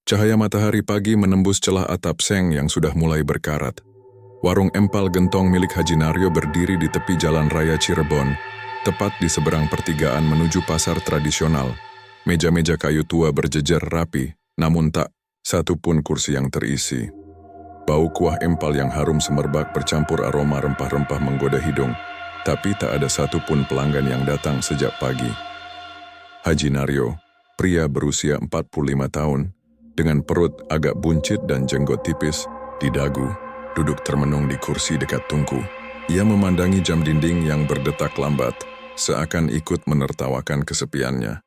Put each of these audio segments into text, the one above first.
Cahaya matahari pagi menembus celah atap seng yang sudah mulai berkarat. Warung empal gentong milik Haji Naryo berdiri di tepi jalan raya Cirebon, tepat di seberang pertigaan menuju pasar tradisional. Meja-meja kayu tua berjejer rapi, namun tak satu pun kursi yang terisi. Bau kuah empal yang harum semerbak bercampur aroma rempah-rempah menggoda hidung, tapi tak ada satu pun pelanggan yang datang sejak pagi. Haji Naryo, pria berusia 45 tahun, dengan perut agak buncit dan jenggot tipis di dagu, duduk termenung di kursi dekat tungku. Ia memandangi jam dinding yang berdetak lambat, seakan ikut menertawakan kesepiannya.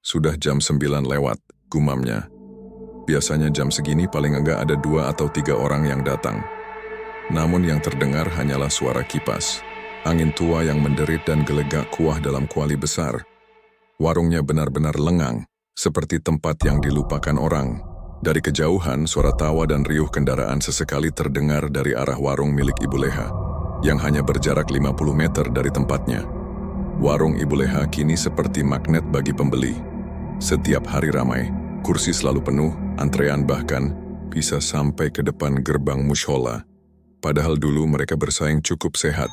Sudah jam 9 lewat, gumamnya. Biasanya jam segini paling enggak ada 2 atau 3 orang yang datang. Namun yang terdengar hanyalah suara kipas, angin tua yang menderit dan gelegak kuah dalam kuali besar. Warungnya benar-benar lengang, seperti tempat yang dilupakan orang. Dari kejauhan, suara tawa dan riuh kendaraan sesekali terdengar dari arah warung milik Ibu Leha, yang hanya berjarak 50 meter dari tempatnya. Warung Ibu Leha kini seperti magnet bagi pembeli. Setiap hari ramai, kursi selalu penuh, antrean bahkan bisa sampai ke depan gerbang mushola. Padahal dulu mereka bersaing cukup sehat,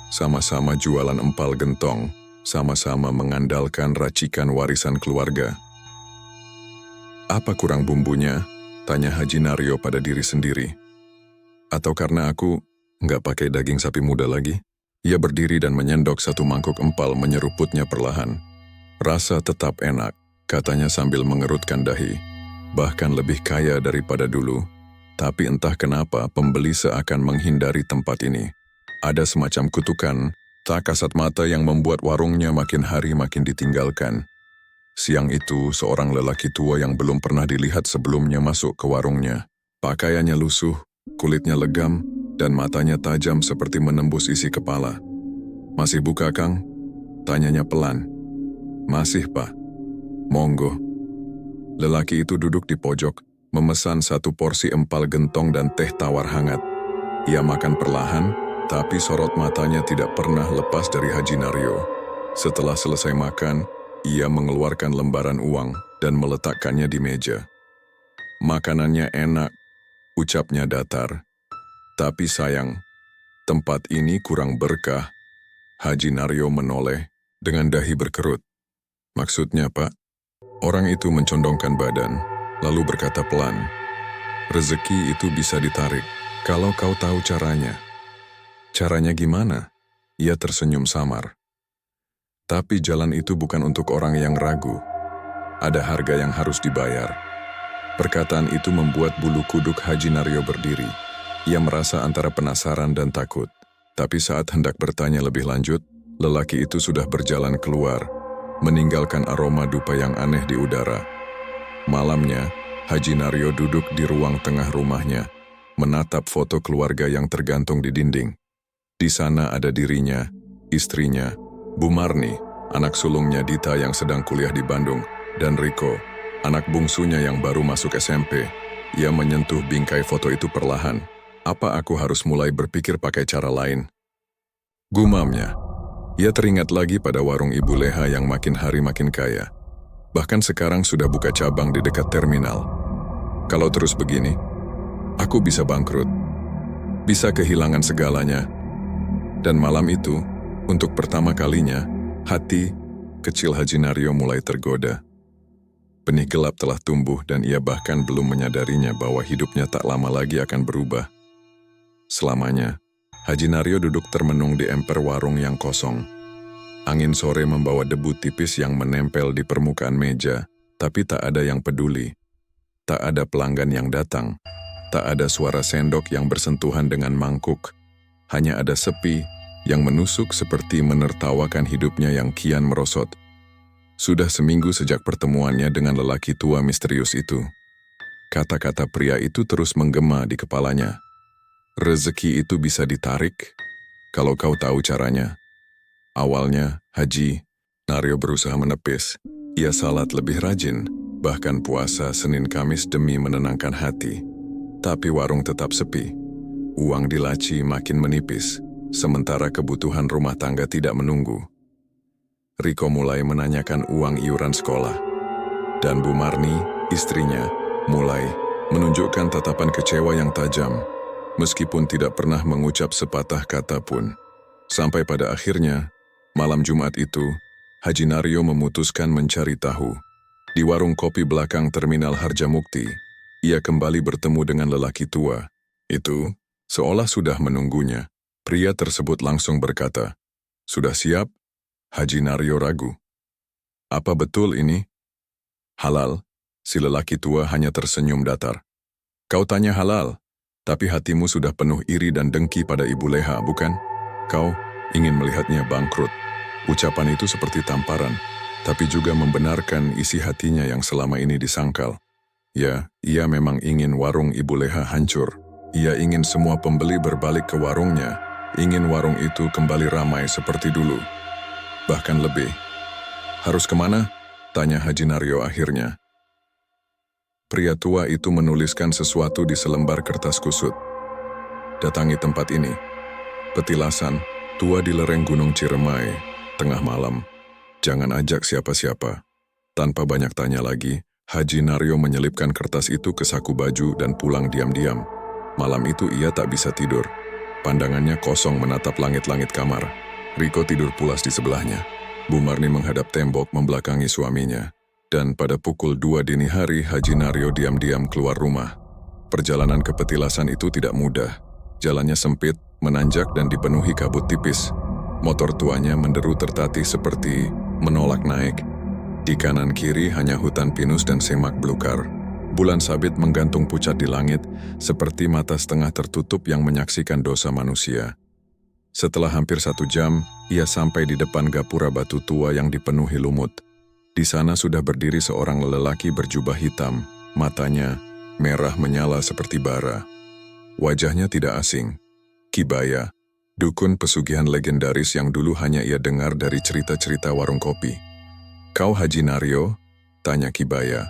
sama-sama jualan empal gentong, sama-sama mengandalkan racikan warisan keluarga. Apa kurang bumbunya? Tanya Haji Naryo pada diri sendiri. Atau karena aku nggak pakai daging sapi muda lagi? Ia berdiri dan menyendok satu mangkuk empal menyeruputnya perlahan. Rasa tetap enak, katanya sambil mengerutkan dahi. Bahkan lebih kaya daripada dulu. Tapi entah kenapa pembeli seakan menghindari tempat ini. Ada semacam kutukan, tak kasat mata yang membuat warungnya makin hari makin ditinggalkan. Siang itu, seorang lelaki tua yang belum pernah dilihat sebelumnya masuk ke warungnya. Pakaiannya lusuh, kulitnya legam, dan matanya tajam seperti menembus isi kepala. "Masih buka, Kang?" Tanyanya pelan. "Masih, Pak." "Monggo." Lelaki itu duduk di pojok, memesan satu porsi empal gentong dan teh tawar hangat. Ia makan perlahan, tapi sorot matanya tidak pernah lepas dari Haji Naryo. Setelah selesai makan, ia mengeluarkan lembaran uang dan meletakkannya di meja. "Makanannya enak," ucapnya datar. "Tapi sayang, tempat ini kurang berkah." Haji Naryo menoleh dengan dahi berkerut. "Maksudnya, Pak?" Orang itu mencondongkan badan, lalu berkata pelan, "Rezeki itu bisa ditarik, kalau kau tahu caranya." "Caranya gimana?" Ia tersenyum samar. "Tapi jalan itu bukan untuk orang yang ragu. Ada harga yang harus dibayar." Perkataan itu membuat bulu kuduk Haji Naryo berdiri. Ia merasa antara penasaran dan takut. Tapi saat hendak bertanya lebih lanjut, lelaki itu sudah berjalan keluar, meninggalkan aroma dupa yang aneh di udara. Malamnya, Haji Naryo duduk di ruang tengah rumahnya, menatap foto keluarga yang tergantung di dinding. Di sana ada dirinya, istrinya, Bu Marni, anak sulungnya Dita yang sedang kuliah di Bandung, dan Riko, anak bungsunya yang baru masuk SMP. Ia menyentuh bingkai foto itu perlahan. "Apa aku harus mulai berpikir pakai cara lain?" Gumamnya. Ia teringat lagi pada warung Ibu Leha yang makin hari makin kaya. Bahkan sekarang sudah buka cabang di dekat terminal. Kalau terus begini, aku bisa bangkrut. Bisa kehilangan segalanya. Dan malam itu, untuk pertama kalinya, hati kecil Haji Naryo mulai tergoda. Benih gelap telah tumbuh dan ia bahkan belum menyadarinya bahwa hidupnya tak lama lagi akan berubah. Selamanya, Haji Naryo duduk termenung di emper warung yang kosong. Angin sore membawa debu tipis yang menempel di permukaan meja, tapi tak ada yang peduli. Tak ada pelanggan yang datang. Tak ada suara sendok yang bersentuhan dengan mangkuk. Hanya ada sepi yang menusuk seperti menertawakan hidupnya yang kian merosot. Sudah seminggu sejak pertemuannya dengan lelaki tua misterius itu. Kata-kata pria itu terus menggema di kepalanya. "Rezeki itu bisa ditarik, kalau kau tahu caranya." Awalnya, Haji Naryo berusaha menepis. Ia salat lebih rajin, bahkan puasa Senin Kamis demi menenangkan hati. Tapi warung tetap sepi. Uang di laci makin menipis, sementara kebutuhan rumah tangga tidak menunggu. Riko mulai menanyakan uang iuran sekolah. Dan Bu Marni, istrinya, mulai menunjukkan tatapan kecewa yang tajam, meskipun tidak pernah mengucap sepatah kata pun. Sampai pada akhirnya, malam Jumat itu, Haji Naryo memutuskan mencari tahu. Di warung kopi belakang Terminal Harjamukti, ia kembali bertemu dengan lelaki tua. Itu, seolah sudah menunggunya. Pria tersebut langsung berkata, "Sudah siap?" Haji Naryo ragu. "Apa betul ini?" "Halal." Si lelaki tua hanya tersenyum datar. "Kau tanya halal, tapi hatimu sudah penuh iri dan dengki pada Ibu Leha, bukan? Kau ingin melihatnya bangkrut." Ucapan itu seperti tamparan, tapi juga membenarkan isi hatinya yang selama ini disangkal. Ya, ia memang ingin warung Ibu Leha hancur. Ia ingin semua pembeli berbalik ke warungnya, ingin warung itu kembali ramai seperti dulu. Bahkan lebih. "Harus kemana?" tanya Haji Naryo akhirnya. Pria tua itu menuliskan sesuatu di selembar kertas kusut. "Datangi tempat ini. Petilasan, tua di lereng Gunung Ciremai, tengah malam. Jangan ajak siapa-siapa." Tanpa banyak tanya lagi, Haji Naryo menyelipkan kertas itu ke saku baju dan pulang diam-diam. Malam itu ia tak bisa tidur. Pandangannya kosong menatap langit-langit kamar. Riko tidur pulas di sebelahnya. Bu Marni menghadap tembok membelakangi suaminya. Dan pada pukul 2 dini hari, Haji Naryo diam-diam keluar rumah. Perjalanan ke petilasan itu tidak mudah. Jalannya sempit, menanjak dan dipenuhi kabut tipis. Motor tuanya menderu tertatih seperti menolak naik. Di kanan kiri hanya hutan pinus dan semak belukar. Bulan sabit menggantung pucat di langit, seperti mata setengah tertutup yang menyaksikan dosa manusia. Setelah hampir 1 jam, ia sampai di depan gapura batu tua yang dipenuhi lumut. Di sana sudah berdiri seorang lelaki berjubah hitam, matanya merah menyala seperti bara. Wajahnya tidak asing. Kibaya, dukun pesugihan legendaris yang dulu hanya ia dengar dari cerita-cerita warung kopi. "Kau Haji Naryo?" tanya Kibaya.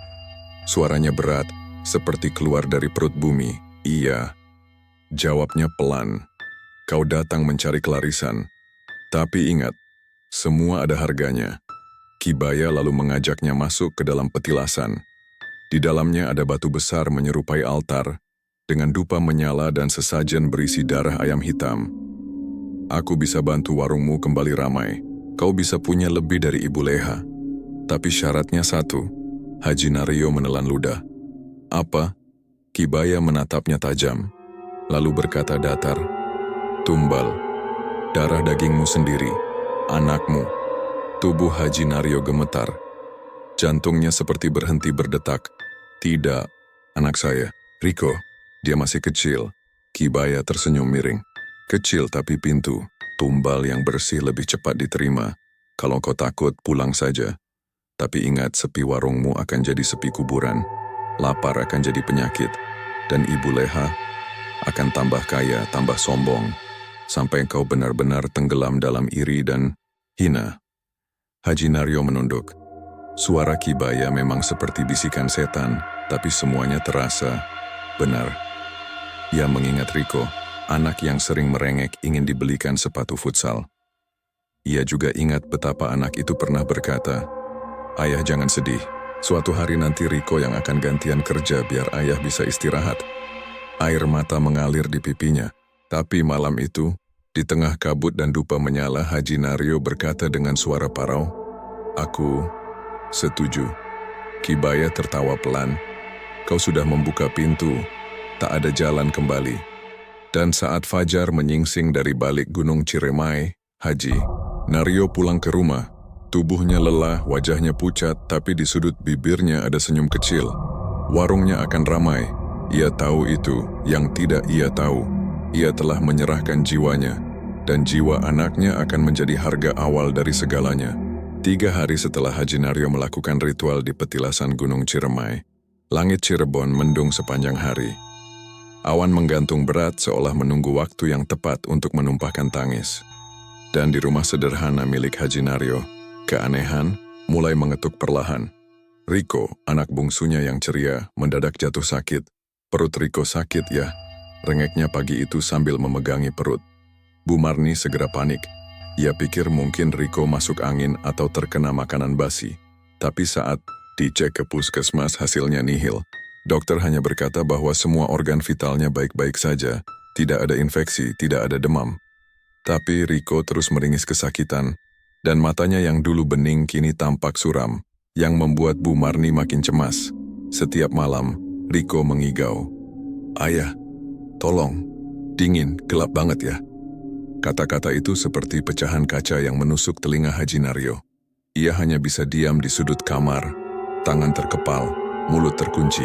Suaranya berat, seperti keluar dari perut bumi. "Iya," jawabnya pelan. "Kau datang mencari kelarisan. Tapi ingat, semua ada harganya." Kibaya lalu mengajaknya masuk ke dalam petilasan. Di dalamnya ada batu besar menyerupai altar, dengan dupa menyala dan sesajen berisi darah ayam hitam. "Aku bisa bantu warungmu kembali ramai. Kau bisa punya lebih dari Ibu Leha. Tapi syaratnya satu." Haji Naryo menelan ludah. "Apa?" Kibaya menatapnya tajam, lalu berkata datar, "Tumbal, darah dagingmu sendiri, anakmu." Tubuh Haji Naryo gemetar. Jantungnya seperti berhenti berdetak. "Tidak, anak saya, Riko. Dia masih kecil." Kibaya tersenyum miring. "Kecil tapi pintu. Tumbal yang bersih lebih cepat diterima. Kalau kau takut, pulang saja. Tapi ingat, sepi warungmu akan jadi sepi kuburan. Lapar akan jadi penyakit. Dan Ibu Leha akan tambah kaya, tambah sombong. Sampai kau benar-benar tenggelam dalam iri dan hina." Haji Naryo menunduk. Suara Kibaya memang seperti bisikan setan, tapi semuanya terasa benar. Ia mengingat Riko, anak yang sering merengek ingin dibelikan sepatu futsal. Ia juga ingat betapa anak itu pernah berkata, "Ayah jangan sedih, suatu hari nanti Riko yang akan gantian kerja biar ayah bisa istirahat." Air mata mengalir di pipinya, tapi malam itu, di tengah kabut dan dupa menyala, Haji Naryo berkata dengan suara parau, "Aku setuju." Kibaya tertawa pelan. "Kau sudah membuka pintu, tak ada jalan kembali." Dan saat fajar menyingsing dari balik Gunung Ciremai, Haji Naryo pulang ke rumah. Tubuhnya lelah, wajahnya pucat, tapi di sudut bibirnya ada senyum kecil. Warungnya akan ramai. Ia tahu itu, yang tidak ia tahu. Ia telah menyerahkan jiwanya, dan jiwa anaknya akan menjadi harga awal dari segalanya. 3 hari setelah Haji Naryo melakukan ritual di petilasan Gunung Ciremai, langit Cirebon mendung sepanjang hari. Awan menggantung berat seolah menunggu waktu yang tepat untuk menumpahkan tangis. Dan di rumah sederhana milik Haji Naryo, keanehan mulai mengetuk perlahan. Riko, anak bungsunya yang ceria, mendadak jatuh sakit. "Perut Riko sakit ya?" rengeknya pagi itu sambil memegangi perut. Bu Marni segera panik. Ia pikir mungkin Riko masuk angin atau terkena makanan basi. Tapi saat dicek ke puskesmas hasilnya nihil. Dokter hanya berkata bahwa semua organ vitalnya baik-baik saja, tidak ada infeksi, tidak ada demam. Tapi Riko terus meringis kesakitan, dan matanya yang dulu bening kini tampak suram, yang membuat Bu Marni makin cemas. Setiap malam, Riko mengigau. "Ayah, tolong, dingin, gelap banget ya." Kata-kata itu seperti pecahan kaca yang menusuk telinga Haji Naryo. Ia hanya bisa diam di sudut kamar, tangan terkepal, mulut terkunci.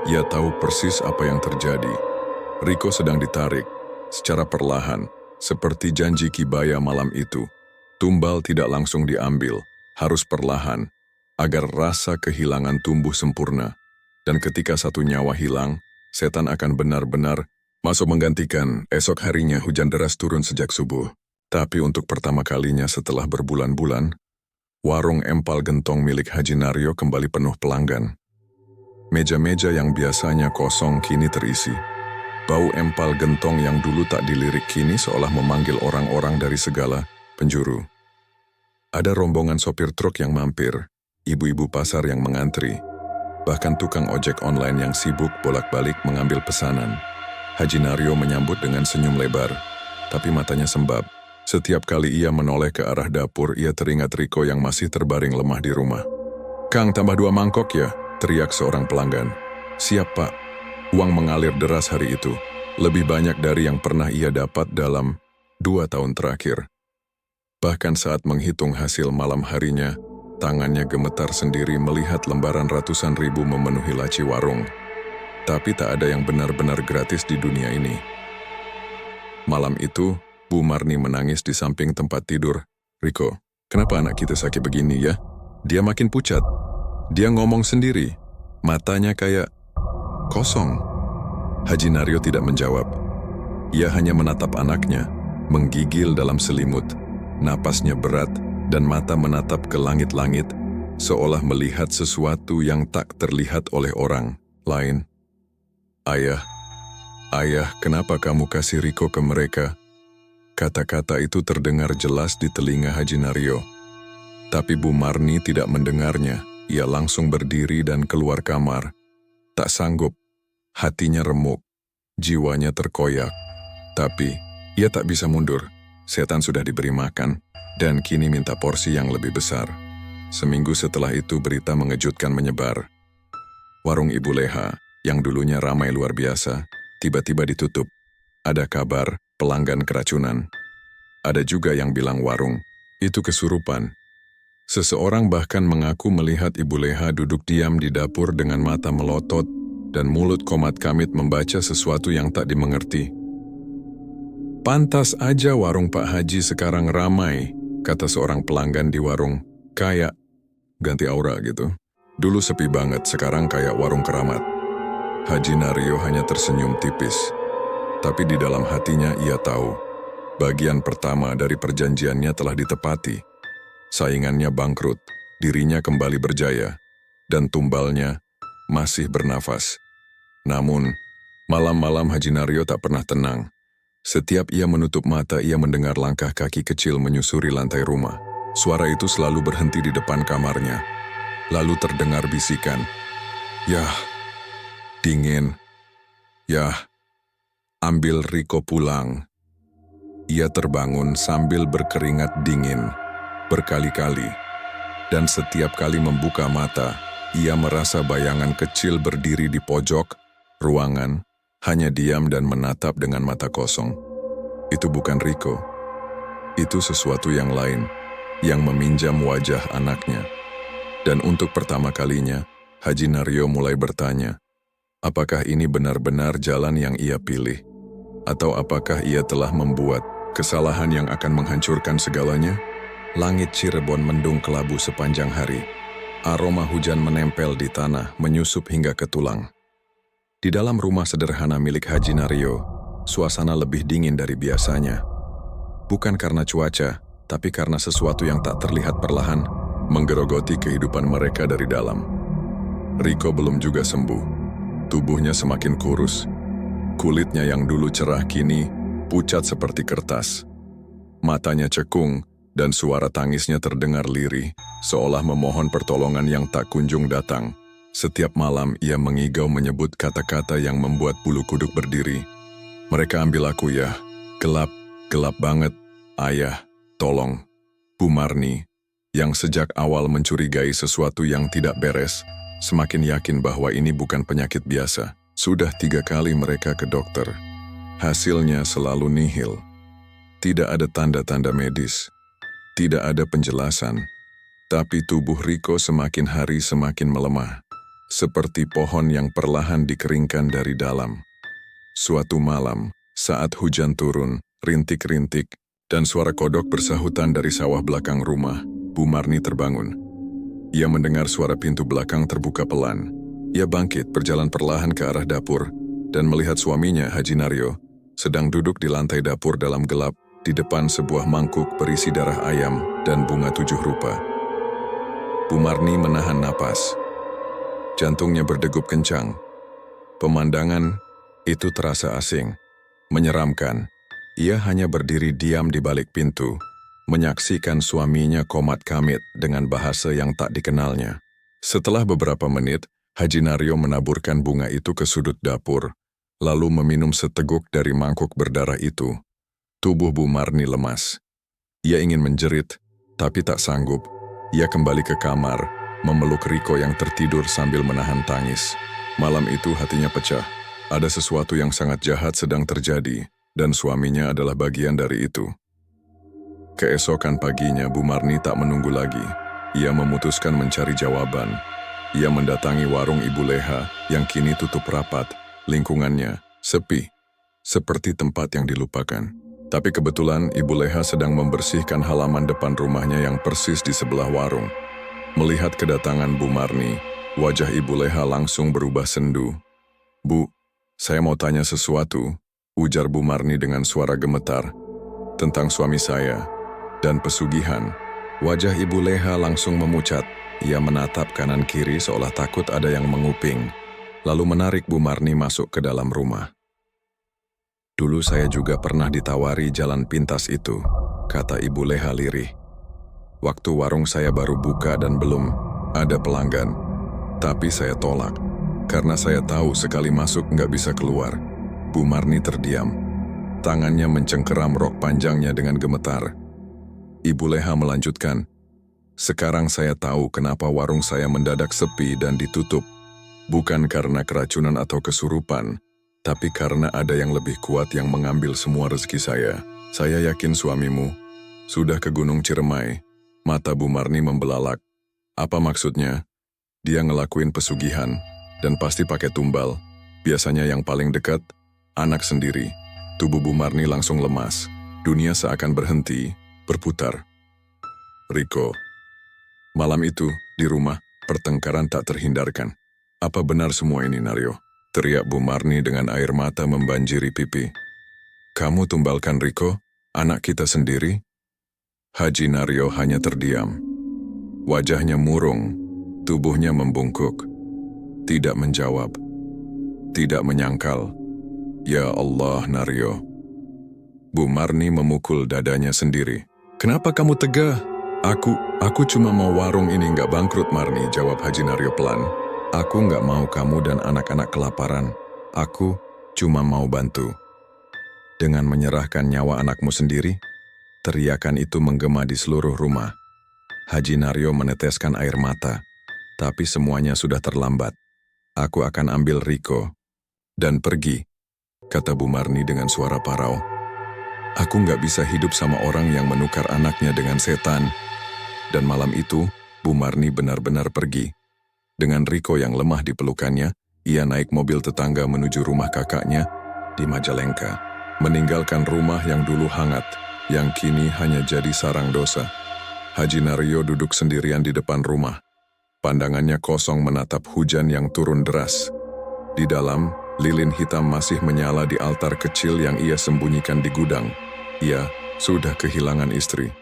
Ia tahu persis apa yang terjadi. Riko sedang ditarik, secara perlahan, seperti janji Kibaya malam itu. Tumbal tidak langsung diambil, harus perlahan, agar rasa kehilangan tumbuh sempurna. Dan ketika satu nyawa hilang, setan akan benar-benar masuk menggantikan. Esok harinya hujan deras turun sejak subuh. Tapi untuk pertama kalinya setelah berbulan-bulan, warung empal gentong milik Haji Naryo kembali penuh pelanggan. Meja-meja yang biasanya kosong kini terisi. Bau empal gentong yang dulu tak dilirik kini seolah memanggil orang-orang dari segala penjuru. Ada rombongan sopir truk yang mampir, ibu-ibu pasar yang mengantri, bahkan tukang ojek online yang sibuk bolak-balik mengambil pesanan. Haji Naryo menyambut dengan senyum lebar, tapi matanya sembab. Setiap kali ia menoleh ke arah dapur, ia teringat Riko yang masih terbaring lemah di rumah. "Kang, tambah 2 mangkok ya?" teriak seorang pelanggan. "Siap, Pak." Uang mengalir deras hari itu, lebih banyak dari yang pernah ia dapat dalam 2 tahun terakhir. Bahkan saat menghitung hasil malam harinya, tangannya gemetar sendiri melihat lembaran ratusan ribu memenuhi laci warung. Tapi tak ada yang benar-benar gratis di dunia ini. Malam itu, Bu Marni menangis di samping tempat tidur. "Riko, kenapa anak kita sakit begini ya? Dia makin pucat. Dia ngomong sendiri, matanya kayak kosong." Haji Naryo tidak menjawab. Ia hanya menatap anaknya, menggigil dalam selimut. Napasnya berat dan mata menatap ke langit-langit, seolah melihat sesuatu yang tak terlihat oleh orang lain. "Ayah, ayah, kenapa kamu kasih Riko ke mereka?" Kata-kata itu terdengar jelas di telinga Haji Naryo. Tapi Bu Marni tidak mendengarnya. Ia langsung berdiri dan keluar kamar. Tak sanggup, hatinya remuk, jiwanya terkoyak. Tapi, ia tak bisa mundur. Setan sudah diberi makan, dan kini minta porsi yang lebih besar. Seminggu setelah itu berita mengejutkan menyebar. Warung Ibu Leha, yang dulunya ramai luar biasa, tiba-tiba ditutup. Ada kabar pelanggan keracunan. Ada juga yang bilang warung itu kesurupan. Seseorang bahkan mengaku melihat Ibu Leha duduk diam di dapur dengan mata melotot dan mulut komat kamit membaca sesuatu yang tak dimengerti. "Pantas aja warung Pak Haji sekarang ramai," kata seorang pelanggan di warung. "Kayak ganti aura gitu. Dulu sepi banget, sekarang kayak warung keramat." Haji Naryo hanya tersenyum tipis. Tapi di dalam hatinya ia tahu, bagian pertama dari perjanjiannya telah ditepati. Saingannya bangkrut, dirinya kembali berjaya, dan tumbalnya masih bernafas. Namun, malam-malam Haji Naryo tak pernah tenang. Setiap ia menutup mata, ia mendengar langkah kaki kecil menyusuri lantai rumah. Suara itu selalu berhenti di depan kamarnya. Lalu terdengar bisikan, "Yah, dingin. Yah, ambil Riko pulang." Ia terbangun sambil berkeringat dingin berkali-kali, dan setiap kali membuka mata, ia merasa bayangan kecil berdiri di pojok ruangan, hanya diam dan menatap dengan mata kosong. Itu bukan Riko. Itu sesuatu yang lain, yang meminjam wajah anaknya. Dan untuk pertama kalinya, Haji Naryo mulai bertanya, apakah ini benar-benar jalan yang ia pilih? Atau apakah ia telah membuat kesalahan yang akan menghancurkan segalanya? Langit Cirebon mendung kelabu sepanjang hari. Aroma hujan menempel di tanah, menyusup hingga ke tulang. Di dalam rumah sederhana milik Haji Naryo, suasana lebih dingin dari biasanya. Bukan karena cuaca, tapi karena sesuatu yang tak terlihat perlahan menggerogoti kehidupan mereka dari dalam. Riko belum juga sembuh. Tubuhnya semakin kurus. Kulitnya yang dulu cerah kini pucat seperti kertas. Matanya cekung, dan suara tangisnya terdengar lirih, seolah memohon pertolongan yang tak kunjung datang. Setiap malam ia mengigau menyebut kata-kata yang membuat bulu kuduk berdiri. Mereka ambil aku ya, gelap, gelap banget, ayah, tolong. Bu Marni, yang sejak awal mencurigai sesuatu yang tidak beres, semakin yakin bahwa ini bukan penyakit biasa. Sudah 3 kali mereka ke dokter. Hasilnya selalu nihil. Tidak ada tanda-tanda medis. Tidak ada penjelasan. Tapi tubuh Riko semakin hari semakin melemah. Seperti pohon yang perlahan dikeringkan dari dalam. Suatu malam, saat hujan turun, rintik-rintik, dan suara kodok bersahutan dari sawah belakang rumah, Bu Marni terbangun. Ia mendengar suara pintu belakang terbuka pelan. Ia bangkit berjalan perlahan ke arah dapur, dan melihat suaminya, Haji Naryo, sedang duduk di lantai dapur dalam gelap, di depan sebuah mangkuk berisi darah ayam dan bunga 7 rupa. Bu Marni menahan napas. Jantungnya berdegup kencang. Pemandangan itu terasa asing, menyeramkan. Ia hanya berdiri diam di balik pintu, menyaksikan suaminya komat kamit dengan bahasa yang tak dikenalnya. Setelah beberapa menit, Haji Naryo menaburkan bunga itu ke sudut dapur, lalu meminum seteguk dari mangkuk berdarah itu. Tubuh Bu Marni lemas. Ia ingin menjerit, tapi tak sanggup. Ia kembali ke kamar, memeluk Riko yang tertidur sambil menahan tangis. Malam itu hatinya pecah. Ada sesuatu yang sangat jahat sedang terjadi, dan suaminya adalah bagian dari itu. Keesokan paginya, Bu Marni tak menunggu lagi. Ia memutuskan mencari jawaban. Ia mendatangi warung Ibu Leha yang kini tutup rapat. Lingkungannya sepi, seperti tempat yang dilupakan. Tapi kebetulan Ibu Leha sedang membersihkan halaman depan rumahnya yang persis di sebelah warung. Melihat kedatangan Bu Marni, wajah Ibu Leha langsung berubah sendu. "Bu, saya mau tanya sesuatu," ujar Bu Marni dengan suara gemetar. "Tentang suami saya dan pesugihan." Wajah Ibu Leha langsung memucat. Ia menatap kanan kiri seolah takut ada yang menguping, lalu menarik Bu Marni masuk ke dalam rumah. "Dulu saya juga pernah ditawari jalan pintas itu," kata Ibu Leha lirih. "Waktu warung saya baru buka dan belum ada pelanggan. Tapi saya tolak, karena saya tahu sekali masuk nggak bisa keluar." Bu Marni terdiam. Tangannya mencengkeram rok panjangnya dengan gemetar. Ibu Leha melanjutkan, "Sekarang saya tahu kenapa warung saya mendadak sepi dan ditutup. Bukan karena keracunan atau kesurupan, tapi karena ada yang lebih kuat yang mengambil semua rezeki saya. Saya yakin suamimu sudah ke Gunung Ciremai." Mata Bu Marni membelalak. "Apa maksudnya?" "Dia ngelakuin pesugihan, dan pasti pakai tumbal. Biasanya yang paling dekat, anak sendiri." Tubuh Bu Marni langsung lemas. Dunia seakan berhenti, berputar. "Riko." Malam itu, di rumah, pertengkaran tak terhindarkan. "Apa benar semua ini, Naryo?" teriak Bu Marni dengan air mata membanjiri pipi. "Kamu tumbalkan Riko, anak kita sendiri?" Haji Naryo hanya terdiam. Wajahnya murung, tubuhnya membungkuk. Tidak menjawab, tidak menyangkal. "Ya Allah, Naryo." Bu Marni memukul dadanya sendiri. "Kenapa kamu tegah?" Aku cuma mau warung ini nggak bangkrut, Marni," jawab Haji Naryo pelan. "Aku nggak mau kamu dan anak-anak kelaparan. Aku cuma mau bantu." "Dengan menyerahkan nyawa anakmu sendiri?" Teriakan itu menggema di seluruh rumah. Haji Naryo meneteskan air mata. Tapi semuanya sudah terlambat. "Aku akan ambil Riko dan pergi," kata Bu Marni dengan suara parau. "Aku nggak bisa hidup sama orang yang menukar anaknya dengan setan." Dan malam itu, Bu Marni benar-benar pergi. Dengan Riko yang lemah di pelukannya, ia naik mobil tetangga menuju rumah kakaknya di Majalengka, meninggalkan rumah yang dulu hangat, yang kini hanya jadi sarang dosa. Haji Naryo duduk sendirian di depan rumah. Pandangannya kosong menatap hujan yang turun deras. Di dalam, lilin hitam masih menyala di altar kecil yang ia sembunyikan di gudang. Ia sudah kehilangan istri.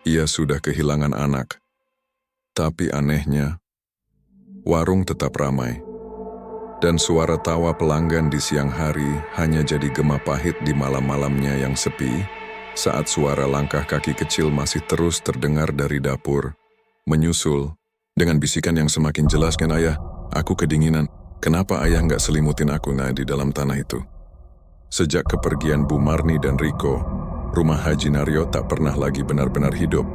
Ia sudah kehilangan anak. Tapi anehnya, warung tetap ramai. Dan suara tawa pelanggan di siang hari hanya jadi gema pahit di malam-malamnya yang sepi, saat suara langkah kaki kecil masih terus terdengar dari dapur, menyusul, dengan bisikan yang semakin jelas, "Kan ayah, Aku kedinginan. Kenapa ayah nggak selimutin aku di dalam tanah itu? Sejak kepergian Bu Marni dan Riko, rumah Haji Naryo tak pernah lagi benar-benar hidup.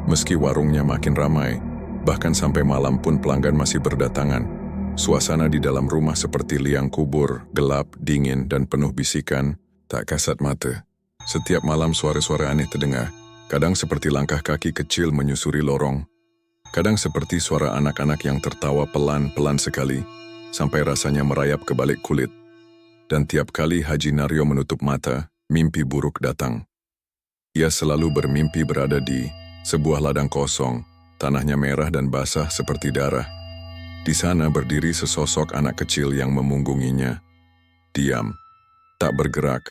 Meski warungnya makin ramai, bahkan sampai malam pun pelanggan masih berdatangan. Suasana di dalam rumah seperti liang kubur, gelap, dingin, dan penuh bisikan, tak kasat mata. Setiap malam suara-suara aneh terdengar, kadang seperti langkah kaki kecil menyusuri lorong, kadang seperti suara anak-anak yang tertawa pelan-pelan sekali, sampai rasanya merayap ke balik kulit. Dan tiap kali Haji Naryo menutup mata, mimpi buruk datang. Ia selalu bermimpi berada di sebuah ladang kosong, tanahnya merah dan basah seperti darah. Di sana berdiri sesosok anak kecil yang memunggunginya. Diam, tak bergerak,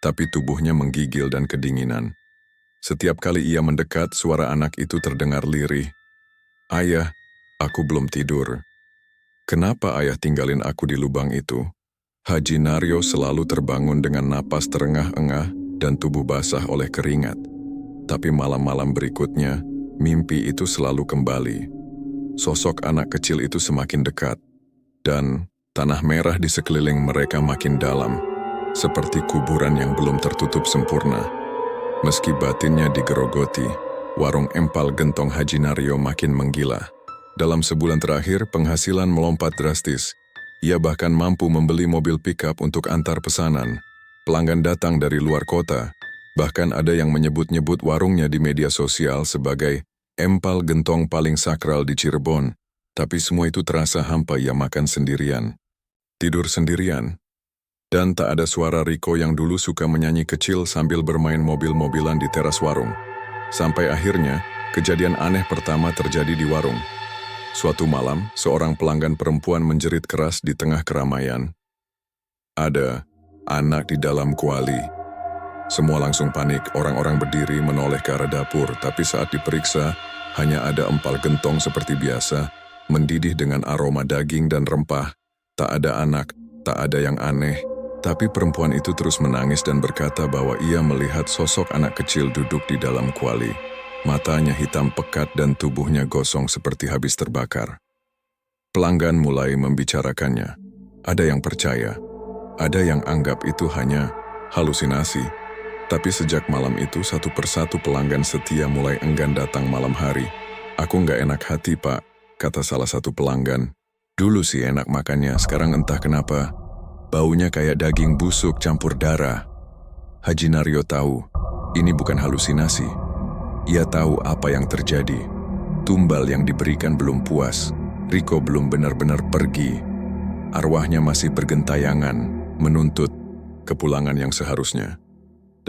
tapi tubuhnya menggigil dan kedinginan. Setiap kali ia mendekat, suara anak itu terdengar lirih. "Ayah, aku belum tidur. Kenapa ayah tinggalin aku di lubang itu?" Haji Naryo selalu terbangun dengan napas terengah-engah dan tubuh basah oleh keringat. Tapi malam-malam berikutnya, mimpi itu selalu kembali. Sosok anak kecil itu semakin dekat, dan tanah merah di sekeliling mereka makin dalam, seperti kuburan yang belum tertutup sempurna. Meski batinnya digerogoti, warung empal gentong Haji Naryo makin menggila. Dalam sebulan terakhir, penghasilan melompat drastis. Ia bahkan mampu membeli mobil pickup untuk antar pesanan. Pelanggan datang dari luar kota. Bahkan ada yang menyebut-nyebut warungnya di media sosial sebagai empal gentong paling sakral di Cirebon. Tapi semua itu terasa hampa. Ia makan sendirian, tidur sendirian. Dan tak ada suara Riko yang dulu suka menyanyi kecil sambil bermain mobil-mobilan di teras warung. Sampai akhirnya, kejadian aneh pertama terjadi di warung. Suatu malam, seorang pelanggan perempuan menjerit keras di tengah keramaian. "Ada anak di dalam kuali." Semua langsung panik, orang-orang berdiri menoleh ke arah dapur, tapi saat diperiksa, hanya ada empal gentong seperti biasa, mendidih dengan aroma daging dan rempah. Tak ada anak, tak ada yang aneh, tapi perempuan itu terus menangis dan berkata bahwa ia melihat sosok anak kecil duduk di dalam kuali. Matanya hitam pekat dan tubuhnya gosong seperti habis terbakar. Pelanggan mulai membicarakannya. Ada yang percaya, ada yang anggap itu hanya halusinasi. Tapi sejak malam itu, satu persatu pelanggan setia mulai enggan datang malam hari. "Aku nggak enak hati, Pak," kata salah satu pelanggan. "Dulu sih enak makannya, sekarang entah kenapa. Baunya kayak daging busuk campur darah." Haji Naryo tahu, ini bukan halusinasi. Ia tahu apa yang terjadi. Tumbal yang diberikan belum puas. Riko belum benar-benar pergi. Arwahnya masih bergentayangan, menuntut kepulangan yang seharusnya.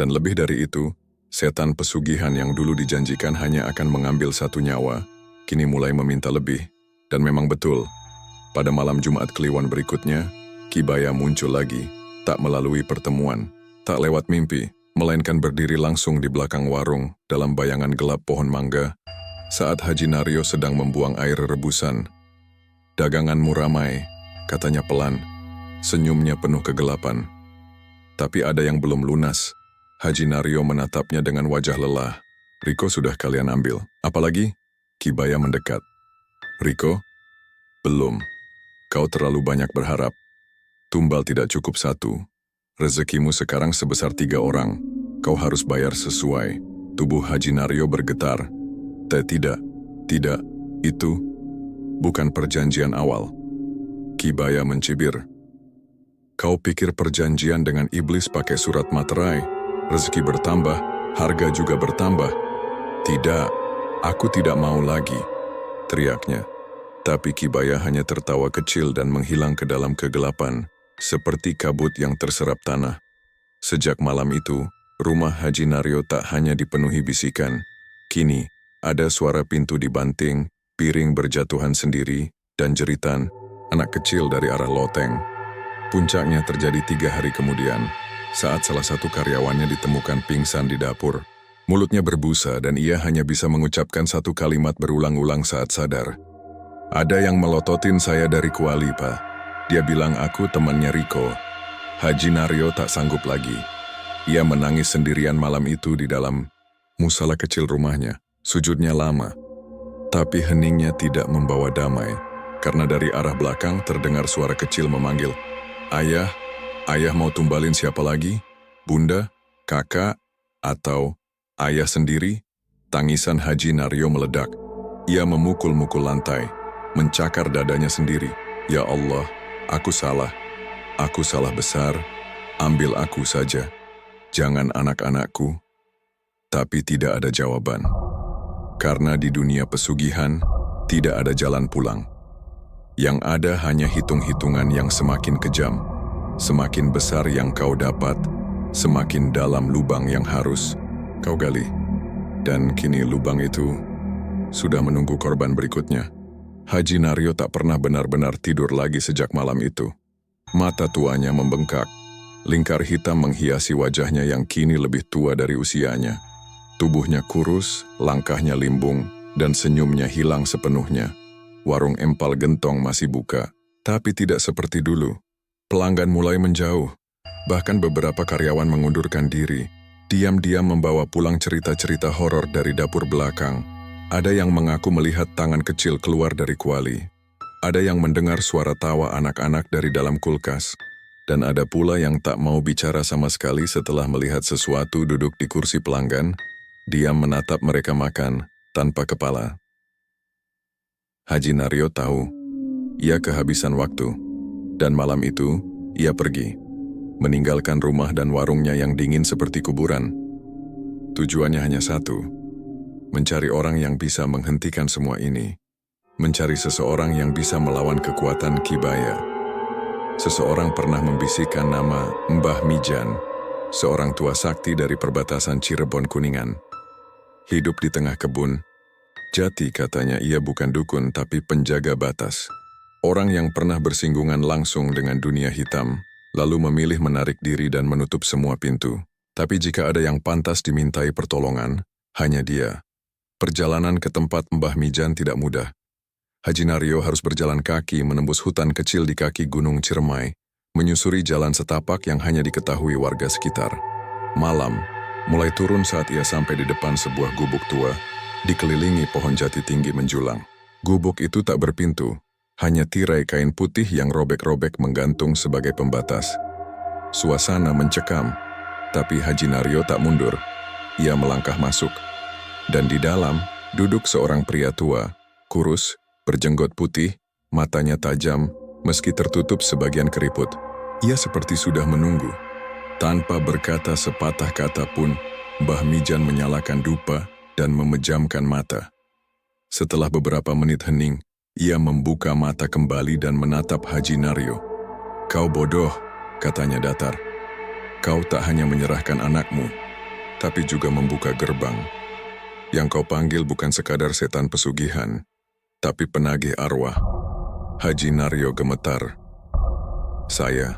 Dan lebih dari itu, setan pesugihan yang dulu dijanjikan hanya akan mengambil satu nyawa, kini mulai meminta lebih. Dan memang betul, pada malam Jumat Kliwon berikutnya, Kibaya muncul lagi, tak melalui pertemuan, tak lewat mimpi, melainkan berdiri langsung di belakang warung dalam bayangan gelap pohon mangga saat Haji Naryo sedang membuang air rebusan. "Daganganmu ramai," katanya pelan, senyumnya penuh kegelapan. Tapi ada yang belum lunas. Haji Naryo menatapnya dengan wajah lelah. "Riko sudah kalian ambil. Apalagi?" Kibaya mendekat. "Riko? Belum. Kau terlalu banyak berharap. Tumbal tidak cukup satu. Rezekimu sekarang sebesar 3 orang. Kau harus bayar sesuai." Tubuh Haji Naryo bergetar. Tidak. Itu bukan perjanjian awal." Kibaya mencibir. "Kau pikir perjanjian dengan iblis pakai surat materai? Rezeki bertambah, harga juga bertambah." "Tidak, aku tidak mau lagi," teriaknya. Tapi Kibaya hanya tertawa kecil dan menghilang ke dalam kegelapan, seperti kabut yang terserap tanah. Sejak malam itu, rumah Haji Naryo tak hanya dipenuhi bisikan. Kini, ada suara pintu dibanting, piring berjatuhan sendiri, dan jeritan anak kecil dari arah loteng. Puncaknya terjadi 3 hari kemudian, saat salah satu karyawannya ditemukan pingsan di dapur. Mulutnya berbusa dan ia hanya bisa mengucapkan satu kalimat berulang-ulang saat sadar. "Ada yang melototin saya dari kuali, Pak. Dia bilang aku temannya Riko." Haji Naryo tak sanggup lagi. Ia menangis sendirian malam itu di dalam musala kecil rumahnya. Sujudnya lama, tapi heningnya tidak membawa damai. karena dari arah belakang terdengar suara kecil memanggil, "Ayah, ayah mau tumbalin siapa lagi? Bunda, kakak, atau ayah sendiri?" Tangisan Haji Naryo meledak. Ia memukul-mukul lantai, mencakar dadanya sendiri. "Ya Allah, aku salah. Aku salah besar. Ambil aku saja. Jangan anak-anakku." Tapi tidak ada jawaban. Karena di dunia pesugihan, tidak ada jalan pulang. Yang ada hanya hitung-hitungan yang semakin kejam. Semakin besar yang kau dapat, semakin dalam lubang yang harus kau gali. Dan kini lubang itu sudah menunggu korban berikutnya. Haji Naryo tak pernah benar-benar tidur lagi sejak malam itu. Mata tuanya membengkak. Lingkar hitam menghiasi wajahnya yang kini lebih tua dari usianya. Tubuhnya kurus, langkahnya limbung, dan senyumnya hilang sepenuhnya. Warung empal gentong masih buka, tapi tidak seperti dulu. Pelanggan mulai menjauh. Bahkan beberapa karyawan mengundurkan diri. Diam-diam membawa pulang cerita-cerita horor dari dapur belakang. Ada yang mengaku melihat tangan kecil keluar dari kuali. Ada yang mendengar suara tawa anak-anak dari dalam kulkas. Dan ada pula yang tak mau bicara sama sekali setelah melihat sesuatu duduk di kursi pelanggan, diam menatap mereka makan, tanpa kepala. Haji Naryo tahu, ia kehabisan waktu, dan malam itu, ia pergi, meninggalkan rumah dan warungnya yang dingin seperti kuburan. Tujuannya hanya satu, mencari orang yang bisa menghentikan semua ini, mencari seseorang yang bisa melawan kekuatan Kibaya. Seseorang pernah membisikkan nama Mbah Mijan, seorang tua sakti dari perbatasan Cirebon Kuningan. Hidup di tengah kebun, jati katanya ia bukan dukun tapi penjaga batas. Orang yang pernah bersinggungan langsung dengan dunia hitam, lalu memilih menarik diri dan menutup semua pintu. Tapi jika ada yang pantas dimintai pertolongan, hanya dia. Perjalanan ke tempat Mbah Mijan tidak mudah. Haji Naryo harus berjalan kaki menembus hutan kecil di kaki Gunung Ciremai, menyusuri jalan setapak yang hanya diketahui warga sekitar. Malam, mulai turun saat ia sampai di depan sebuah gubuk tua, dikelilingi pohon jati tinggi menjulang. Gubuk itu tak berpintu, hanya tirai kain putih yang robek-robek menggantung sebagai pembatas. Suasana mencekam, tapi Haji Naryo tak mundur. Ia melangkah masuk, dan di dalam duduk seorang pria tua, kurus, berjenggot putih, matanya tajam, meski tertutup sebagian keriput. Ia seperti sudah menunggu. Tanpa berkata sepatah kata pun, Mbah Mijan menyalakan dupa dan memejamkan mata. Setelah beberapa menit hening, ia membuka mata kembali dan menatap Haji Naryo. "Kau bodoh," katanya datar. "Kau tak hanya menyerahkan anakmu, tapi juga membuka gerbang. Yang kau panggil bukan sekadar setan pesugihan, tapi penagih arwah." Haji Naryo gemetar. Saya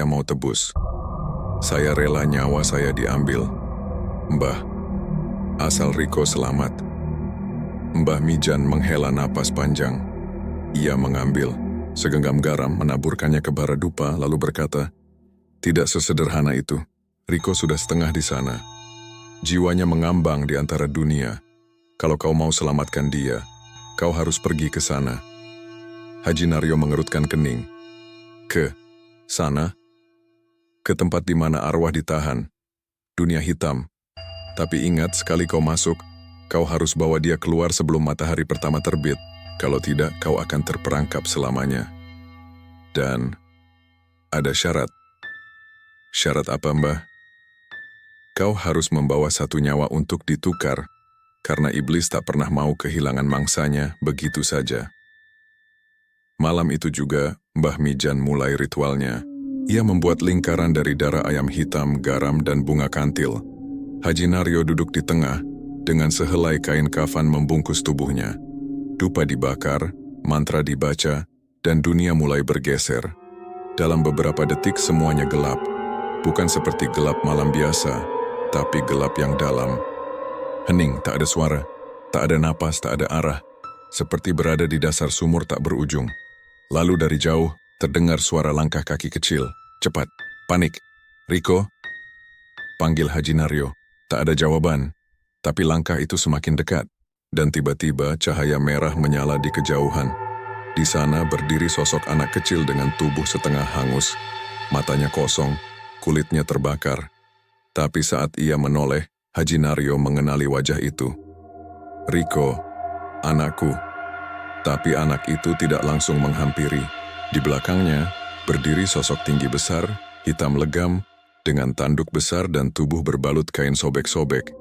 mau tebus. Saya rela nyawa saya diambil. Mbah, asal Riko selamat." Mbah Mijan menghela napas panjang. Ia mengambil segenggam garam, menaburkannya ke bara dupa, lalu berkata, "Tidak sesederhana itu. Riko sudah setengah di sana. Jiwanya mengambang di antara dunia. Kalau kau mau selamatkan dia, kau harus pergi ke sana." Haji Naryo mengerutkan kening. "Ke sana? Ke tempat di mana arwah ditahan. Dunia hitam. Tapi ingat, sekali kau masuk, kau harus bawa dia keluar sebelum matahari pertama terbit. Kalau tidak, kau akan terperangkap selamanya. Dan ada syarat." "Syarat apa, Mbah?" "Kau harus membawa satu nyawa untuk ditukar, karena iblis tak pernah mau kehilangan mangsanya begitu saja." Malam itu juga, Mbah Mijan mulai ritualnya. Ia membuat lingkaran dari darah ayam hitam, garam, dan bunga kantil. Haji Naryo duduk di tengah, dengan sehelai kain kafan membungkus tubuhnya. Dupa dibakar, mantra dibaca, dan dunia mulai bergeser. Dalam beberapa detik semuanya gelap. Bukan seperti gelap malam biasa, tapi gelap yang dalam. Hening, tak ada suara, tak ada napas, tak ada arah. Seperti berada di dasar sumur tak berujung. Lalu dari jauh, terdengar suara langkah kaki kecil. Cepat, panik. "Riko?" panggil Haji Naryo. Tak ada jawaban, tapi langkah itu semakin dekat. Dan tiba-tiba cahaya merah menyala di kejauhan. Di sana berdiri sosok anak kecil dengan tubuh setengah hangus, matanya kosong, kulitnya terbakar. Tapi saat ia menoleh, Haji Naryo mengenali wajah itu. "Riko, anakku." Tapi anak itu tidak langsung menghampiri. Di belakangnya, berdiri sosok tinggi besar, hitam legam, dengan tanduk besar dan tubuh berbalut kain sobek-sobek.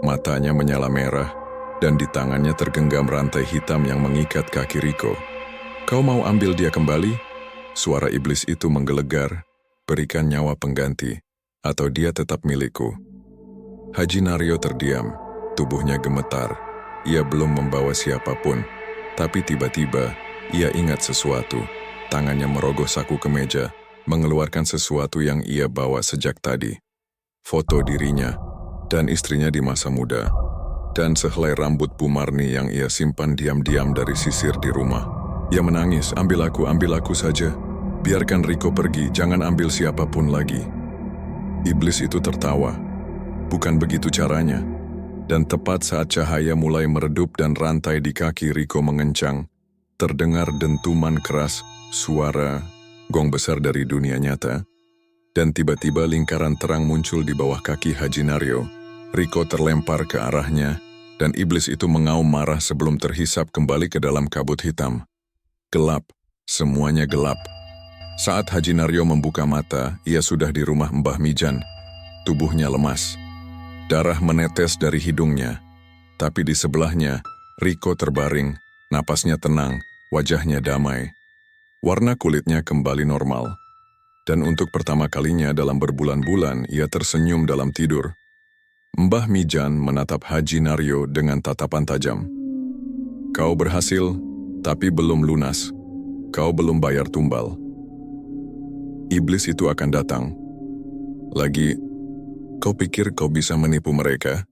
Matanya menyala merah, dan di tangannya tergenggam rantai hitam yang mengikat kaki Riko. "Kau mau ambil dia kembali?" Suara iblis itu menggelegar, "Berikan nyawa pengganti, atau dia tetap milikku." Haji Naryo terdiam, tubuhnya gemetar. Ia belum membawa siapapun, tapi tiba-tiba ia ingat sesuatu. Tangannya merogoh saku kemeja, mengeluarkan sesuatu yang ia bawa sejak tadi. Foto dirinya dan istrinya di masa muda, dan sehelai rambut Bu Marni yang ia simpan diam-diam dari sisir di rumah. Ia menangis, ambil aku saja. Biarkan Riko pergi, jangan ambil siapapun lagi." Iblis itu tertawa. Bukan begitu caranya. Dan tepat saat cahaya mulai meredup dan rantai di kaki Riko mengencang, terdengar dentuman keras, suara gong besar dari dunia nyata, dan tiba-tiba lingkaran terang muncul di bawah kaki Haji Naryo. Riko terlempar ke arahnya, dan iblis itu mengaum marah sebelum terhisap kembali ke dalam kabut hitam. Gelap, semuanya gelap. Saat Haji Naryo membuka mata, ia sudah di rumah Mbah Mijan. Tubuhnya lemas. Darah menetes dari hidungnya. Tapi di sebelahnya, Riko terbaring, napasnya tenang, wajahnya damai. Warna kulitnya kembali normal. Dan untuk pertama kalinya dalam berbulan-bulan, ia tersenyum dalam tidur. Mbah Mijan menatap Haji Naryo dengan tatapan tajam. "Kau berhasil, tapi belum lunas. Kau belum bayar tumbal. Iblis itu akan datang. Lagi, kau pikir kau bisa menipu mereka?"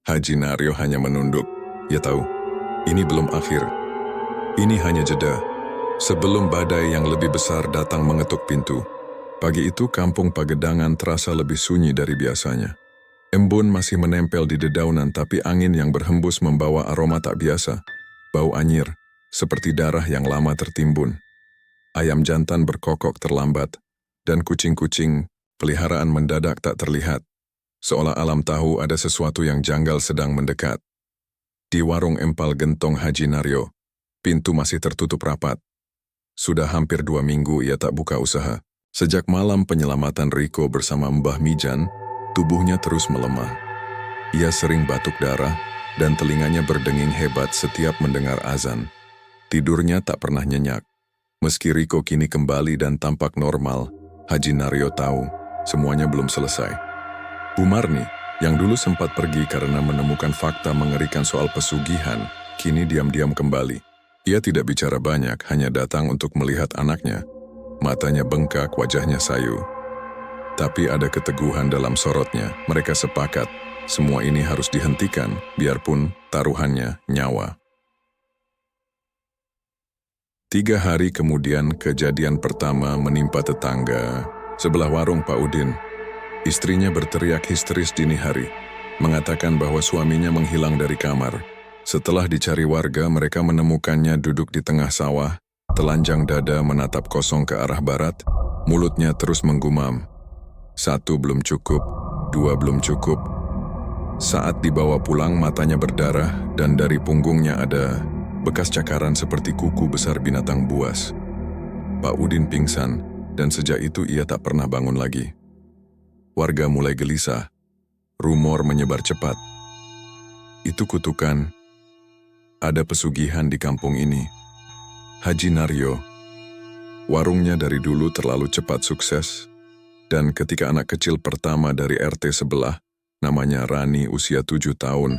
Haji Naryo hanya menunduk. Ia tahu, ini belum akhir. Ini hanya jeda. Sebelum badai yang lebih besar datang mengetuk pintu. Pagi itu kampung Pagedangan terasa lebih sunyi dari biasanya. Embun masih menempel di dedaunan, tapi angin yang berhembus membawa aroma tak biasa. Bau anyir, seperti darah yang lama tertimbun. Ayam jantan berkokok terlambat, dan kucing-kucing peliharaan mendadak tak terlihat. Seolah alam tahu ada sesuatu yang janggal sedang mendekat. Di warung empal gentong Haji Naryo, pintu masih tertutup rapat. Sudah hampir 2 minggu ia tak buka usaha. Sejak malam penyelamatan Riko bersama Mbah Mijan, tubuhnya terus melemah. Ia sering batuk darah, dan telinganya berdenging hebat setiap mendengar azan. Tidurnya tak pernah nyenyak. Meski Riko kini kembali dan tampak normal, Haji Naryo tahu semuanya belum selesai. Bu Marni, yang dulu sempat pergi karena menemukan fakta mengerikan soal pesugihan, kini diam-diam kembali. Ia tidak bicara banyak, hanya datang untuk melihat anaknya. Matanya bengkak, wajahnya sayu. Tapi ada keteguhan dalam sorotnya. Mereka sepakat, semua ini harus dihentikan, biarpun taruhannya nyawa. 3 hari kemudian kejadian pertama menimpa tetangga sebelah warung Pak Udin. Istrinya berteriak histeris dini hari, mengatakan bahwa suaminya menghilang dari kamar. Setelah dicari warga, mereka menemukannya duduk di tengah sawah, telanjang dada menatap kosong ke arah barat, mulutnya terus menggumam. 1 belum cukup, 2 belum cukup. Saat dibawa pulang, matanya berdarah dan dari punggungnya ada bekas cakaran seperti kuku besar binatang buas. Pak Udin pingsan, dan sejak itu ia tak pernah bangun lagi. Warga mulai gelisah. Rumor menyebar cepat. Itu kutukan. Ada pesugihan di kampung ini. Haji Naryo. Warungnya dari dulu terlalu cepat sukses. Dan ketika anak kecil pertama dari RT sebelah, namanya Rani usia 7 tahun,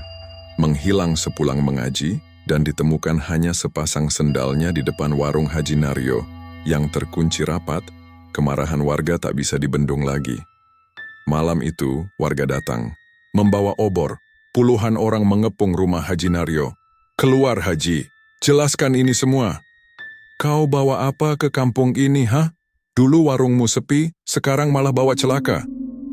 menghilang sepulang mengaji dan ditemukan hanya sepasang sendalnya di depan warung Haji Naryo yang terkunci rapat, kemarahan warga tak bisa dibendung lagi. Malam itu, warga datang, membawa obor. Puluhan orang mengepung rumah Haji Naryo. "Keluar Haji, jelaskan ini semua. Kau bawa apa ke kampung ini, ha? Dulu warungmu sepi, sekarang malah bawa celaka."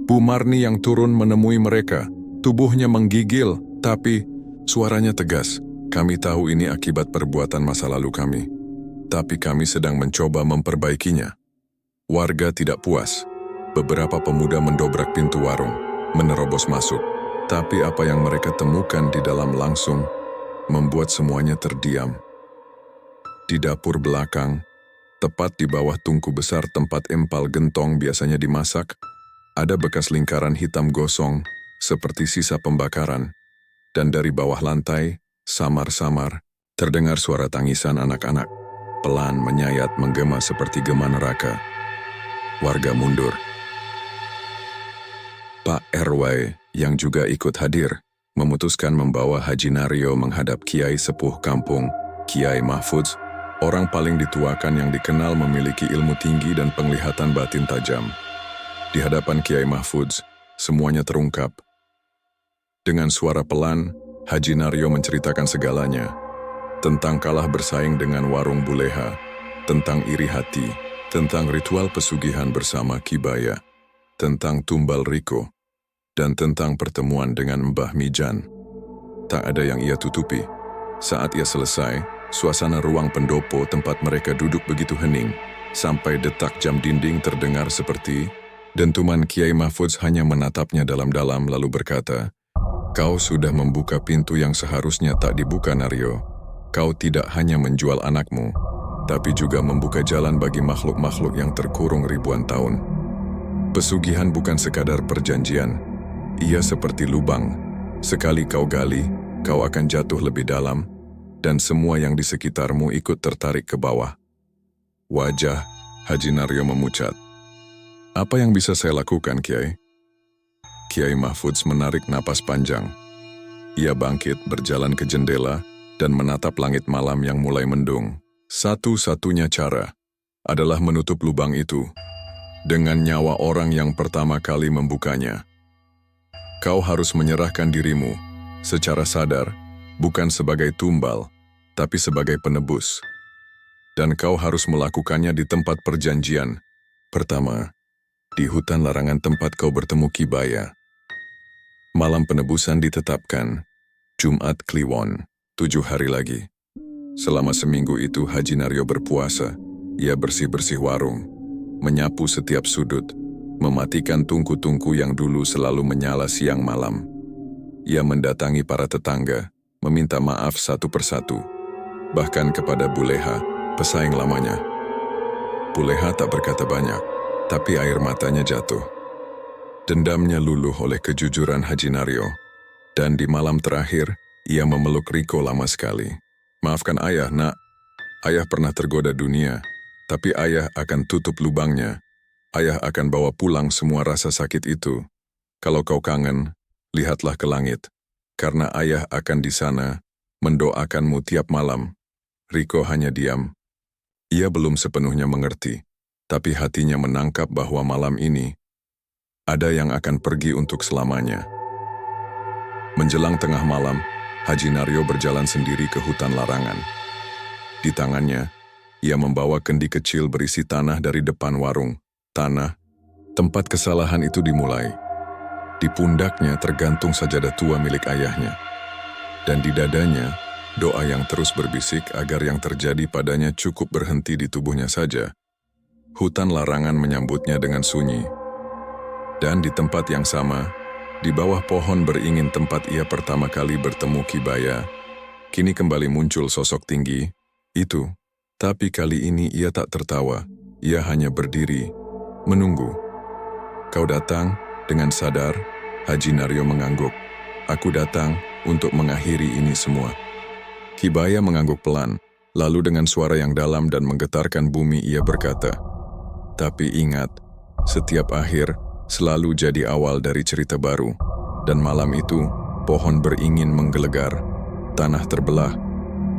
Bu Marni yang turun menemui mereka. Tubuhnya menggigil, tapi suaranya tegas. "Kami tahu ini akibat perbuatan masa lalu kami. tapi kami sedang mencoba memperbaikinya. Warga tidak puas. Beberapa pemuda mendobrak pintu warung, menerobos masuk. Tapi apa yang mereka temukan di dalam langsung membuat semuanya terdiam. Di dapur belakang, tepat di bawah tungku besar tempat empal gentong biasanya dimasak, ada bekas lingkaran hitam gosong seperti sisa pembakaran. Dan dari bawah lantai, samar-samar, terdengar suara tangisan anak-anak. Pelan menyayat menggema seperti gema neraka. Warga mundur. Pak RW yang juga ikut hadir, memutuskan membawa Haji Naryo menghadap Kiai Sepuh Kampung, Kiai Mahfudz, orang paling dituakan yang dikenal memiliki ilmu tinggi dan penglihatan batin tajam. Di hadapan Kiai Mahfudz, semuanya terungkap. Dengan suara pelan, Haji Naryo menceritakan segalanya, tentang kalah bersaing dengan warung Buleha, tentang iri hati, tentang ritual pesugihan bersama Kibaya, tentang tumbal Riko, dan tentang pertemuan dengan Mbah Mijan. Tak ada yang ia tutupi. Saat ia selesai, suasana ruang pendopo tempat mereka duduk begitu hening, sampai detak jam dinding terdengar seperti dentuman. Kiai Mahfudz hanya menatapnya dalam-dalam lalu berkata, "Kau sudah membuka pintu yang seharusnya tak dibuka, Naryo. Kau tidak hanya menjual anakmu, tapi juga membuka jalan bagi makhluk-makhluk yang terkurung ribuan tahun. Pesugihan bukan sekadar perjanjian. Ia seperti lubang. Sekali kau gali, kau akan jatuh lebih dalam, dan semua yang di sekitarmu ikut tertarik ke bawah." Wajah Haji Naryo memucat. "Apa yang bisa saya lakukan, Kiai?" Kiai Mahfudz menarik napas panjang. Ia bangkit, berjalan ke jendela, dan menatap langit malam yang mulai mendung. Satu-satunya cara adalah menutup lubang itu dengan nyawa orang yang pertama kali membukanya. Kau harus menyerahkan dirimu secara sadar, bukan sebagai tumbal, tapi sebagai penebus. Dan kau harus melakukannya di tempat perjanjian. Pertama, di hutan larangan tempat kau bertemu Kibaya. Malam penebusan ditetapkan, Jumat Kliwon, 7 hari lagi. Selama seminggu itu Haji Naryo berpuasa. Ia bersih-bersih warung, menyapu setiap sudut, mematikan tungku-tungku yang dulu selalu menyala siang malam. Ia mendatangi para tetangga, meminta maaf satu persatu, bahkan kepada Buleha, pesaing lamanya. Buleha tak berkata banyak, tapi air matanya jatuh. Dendamnya luluh oleh kejujuran Haji Naryo, dan di malam terakhir, ia memeluk Riko lama sekali. "Maafkan ayah, nak. Ayah pernah tergoda dunia, tapi ayah akan tutup lubangnya. Ayah akan bawa pulang semua rasa sakit itu. Kalau kau kangen, lihatlah ke langit, karena ayah akan di sana, mendoakanmu tiap malam." Riko hanya diam. Ia belum sepenuhnya mengerti, tapi hatinya menangkap bahwa malam ini, ada yang akan pergi untuk selamanya. Menjelang tengah malam, Haji Naryo berjalan sendiri ke hutan larangan. Di tangannya, ia membawa kendi kecil berisi tanah dari depan warung. Tanah, tempat kesalahan itu dimulai. Di pundaknya tergantung sajadah tua milik ayahnya. Dan di dadanya, doa yang terus berbisik agar yang terjadi padanya cukup berhenti di tubuhnya saja. Hutan larangan menyambutnya dengan sunyi. Dan di tempat yang sama, di bawah pohon beringin tempat ia pertama kali bertemu Kibaya, kini kembali muncul sosok tinggi, itu. Tapi kali ini ia tak tertawa, ia hanya berdiri, menunggu. "Kau datang?" Dengan sadar, Haji Naryo mengangguk. "Aku datang untuk mengakhiri ini semua." Kibaya mengangguk pelan, lalu dengan suara yang dalam dan menggetarkan bumi ia berkata, "Tapi ingat, setiap akhir selalu jadi awal dari cerita baru." Dan malam itu, pohon beringin menggelegar, tanah terbelah,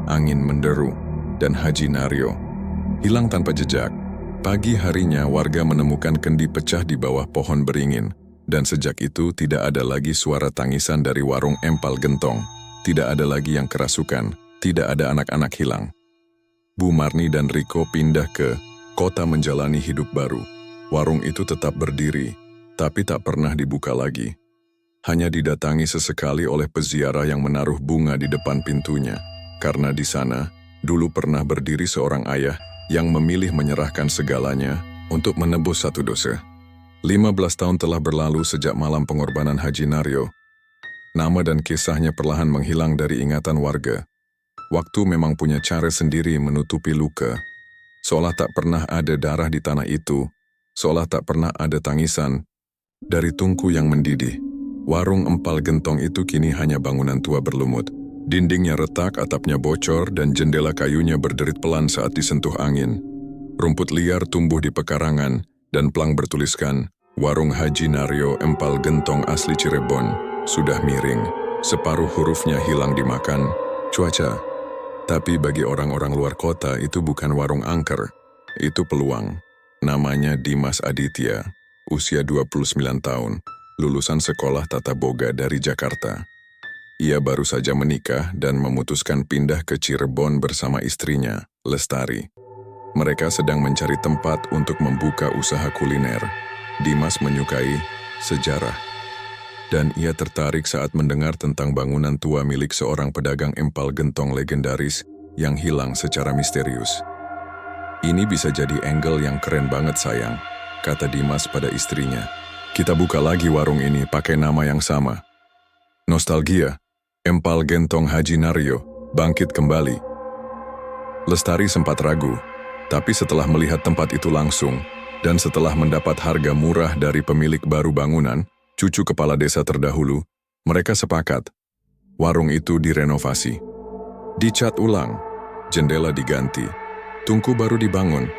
angin menderu, dan Haji Naryo hilang tanpa jejak. Pagi harinya warga menemukan kendi pecah di bawah pohon beringin, dan sejak itu tidak ada lagi suara tangisan dari warung empal gentong, tidak ada lagi yang kerasukan, tidak ada anak-anak hilang. Bu Marni dan Riko pindah ke kota menjalani hidup baru. Warung itu tetap berdiri, tapi tak pernah dibuka lagi. Hanya didatangi sesekali oleh peziarah yang menaruh bunga di depan pintunya, karena di sana Dulu pernah berdiri seorang ayah yang memilih menyerahkan segalanya untuk menebus satu dosa. 15 tahun telah berlalu sejak malam pengorbanan Haji Naryo. Nama dan kisahnya perlahan menghilang dari ingatan warga. Waktu memang punya cara sendiri menutupi luka. Seolah tak pernah ada darah di tanah itu, seolah tak pernah ada tangisan dari tungku yang mendidih. Warung empal gentong itu kini hanya bangunan tua berlumut. Dindingnya retak, atapnya bocor, dan jendela kayunya berderit pelan saat disentuh angin. Rumput liar tumbuh di pekarangan, dan plang bertuliskan, Warung Haji Naryo Empal Gentong asli Cirebon, sudah miring. Separuh hurufnya hilang dimakan cuaca. Tapi bagi orang-orang luar kota itu bukan warung angker, itu peluang. Namanya Dimas Aditya, usia 29 tahun, lulusan sekolah tata boga dari Jakarta. Ia baru saja menikah dan memutuskan pindah ke Cirebon bersama istrinya, Lestari. Mereka sedang mencari tempat untuk membuka usaha kuliner. Dimas menyukai sejarah, dan ia tertarik saat mendengar tentang bangunan tua milik seorang pedagang empal gentong legendaris yang hilang secara misterius. "Ini bisa jadi angle yang keren banget sayang," kata Dimas pada istrinya. "Kita buka lagi warung ini pakai nama yang sama." Nostalgia, Empal Gentong Haji Naryo bangkit kembali. Lestari sempat ragu, tapi setelah melihat tempat itu langsung, dan setelah mendapat harga murah dari pemilik baru bangunan, cucu kepala desa terdahulu, mereka sepakat. Warung itu direnovasi. Dicat ulang, jendela diganti, tungku baru dibangun,